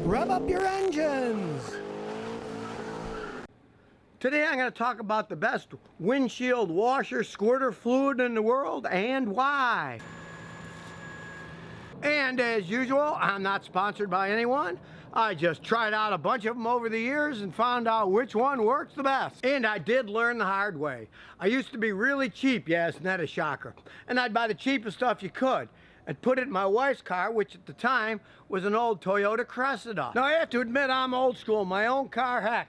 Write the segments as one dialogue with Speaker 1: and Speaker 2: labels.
Speaker 1: rev up your engines. Today I'm going to talk about the best windshield washer squirter fluid in the world and why. And as usual, I'm not sponsored by anyone. I just tried out a bunch of them over the years and found out which one works the best. And I did learn the hard way. I used to be really cheap, yeah, isn't that a shocker? And I'd buy the cheapest stuff you could and put it in my wife's car, which at the time was an old Toyota Cressida. Now I have to admit I'm old school. My own car, heck,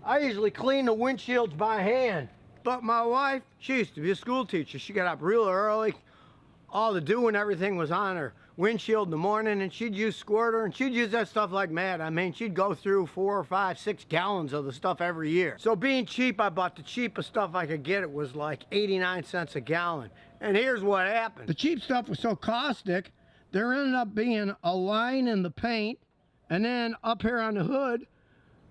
Speaker 1: I usually clean the windshields by hand. But my wife, she used to be a school teacher. She got up real early. All the dew and everything was on her windshield in the morning, and she'd use squirter, and she'd use that stuff like mad. I mean, she'd go through 4 or 5, 6 gallons of the stuff every year. So being cheap, I bought the cheapest stuff I could get. It was like 89 cents a gallon. And here's what happened. The cheap stuff was so caustic, there ended up being a line in the paint, and then up here on the hood,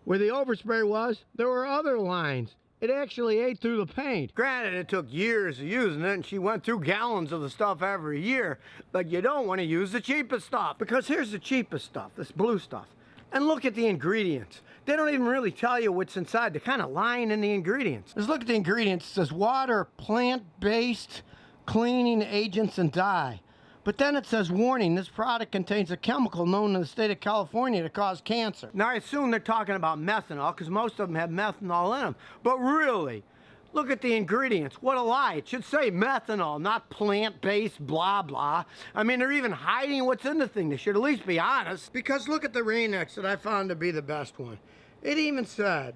Speaker 1: where the overspray was, there were other lines. It actually ate through the paint. Granted, it took years of using it, and she went through gallons of the stuff every year, but you don't want to use the cheapest stuff, because here's the cheapest stuff, this blue stuff. And look at the ingredients. They don't even really tell you what's inside. They're kind of lying in the ingredients. Let's look at the ingredients. It says water, plant-based cleaning agents, and dye. But then it says, warning, this product contains a chemical known in the state of California to cause cancer. Now, I assume they're talking about methanol, because most of them have methanol in them. But really, look at the ingredients. What a lie. It should say methanol, not plant-based blah, blah. I mean, they're even hiding what's in the thing. They should at least be honest. Because look at the Rain-X that I found to be the best one. It even said,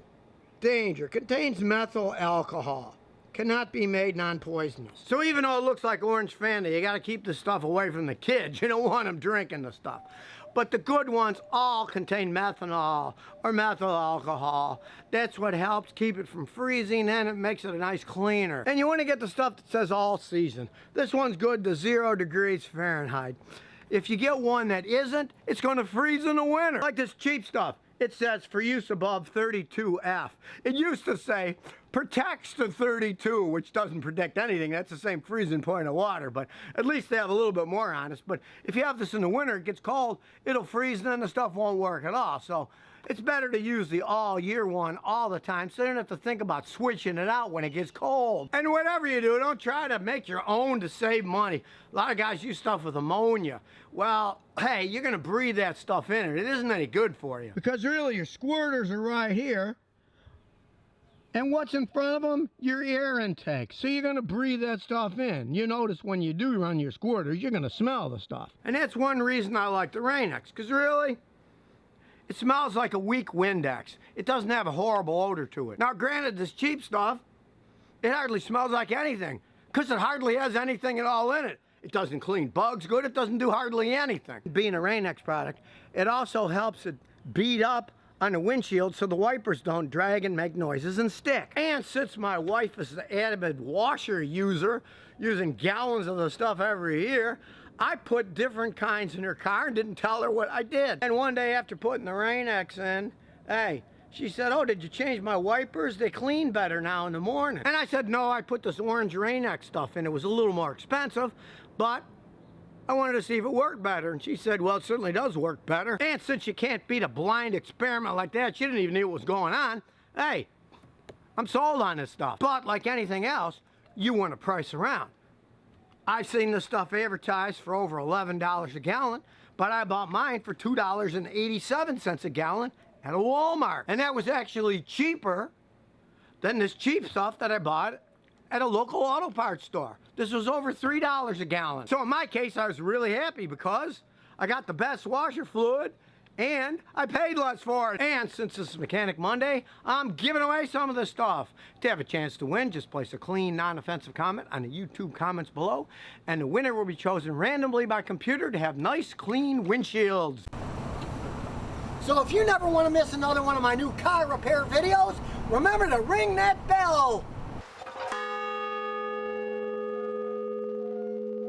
Speaker 1: danger, contains methyl alcohol. Cannot be made non-poisonous. So even though it looks like orange Fanta, you gotta keep this stuff away from the kids. You don't want them drinking the stuff. But the good ones all contain methanol or methyl alcohol. That's what helps keep it from freezing, and it makes it a nice cleaner. And you wanna get the stuff that says all season. This one's good to 0 degrees Fahrenheit. If you get one that isn't, it's gonna freeze in the winter. Like this cheap stuff. It says for use above 32F. It used to say protects to 32, which doesn't protect anything. That's the same freezing point of water, but at least they have a little bit more on us. But if you have this in the winter, it gets cold, it'll freeze, and then the stuff won't work at all. So it's better to use the all year one all the time, so you don't have to think about switching it out when it gets cold. And whatever you do, don't try to make your own to save money. A lot of guys use stuff with ammonia. Well, hey, you're gonna breathe that stuff in, and it isn't any good for you. Because really, your squirters are right here. And what's in front of them? Your air intake. So you're gonna breathe that stuff in. You notice when you do run your squirters, you're gonna smell the stuff. And that's one reason I like the Rain-X, because really, it smells like a weak Windex. It doesn't have a horrible odor to it. Now granted, this cheap stuff, it hardly smells like anything, because it hardly has anything at all in it. It doesn't clean bugs good, it doesn't do hardly anything. Being a Rain-X product, it also helps it beat up on the windshield so the wipers don't drag and make noises and stick. And since my wife is an avid washer user, using gallons of the stuff every year, I put different kinds in her car and didn't tell her what I did. And one day after putting the Rain-X in, hey, she said, oh, did you change my wipers? They clean better now in the morning. And I said, no, I put this orange Rain-X stuff in. It was a little more expensive, but I wanted to see if it worked better. And she said, well, it certainly does work better. And since you can't beat a blind experiment like that, she didn't even know what was going on. Hey, I'm sold on this stuff. But like anything else, you want to price around. I've seen this stuff advertised for over $11 a gallon, but I bought mine for $2.87 a gallon at a Walmart. And that was actually cheaper than this cheap stuff that I bought at a local auto parts store. This was over $3 a gallon. So in my case, I was really happy because I got the best washer fluid and I paid less for it. And since this is Mechanic Monday, I'm giving away some of this stuff. To have a chance to win, just place a clean, non-offensive comment on the YouTube comments below, and the winner will be chosen randomly by computer to have nice, clean windshields. So if you never want to miss another one of my new car repair videos, remember to ring that bell.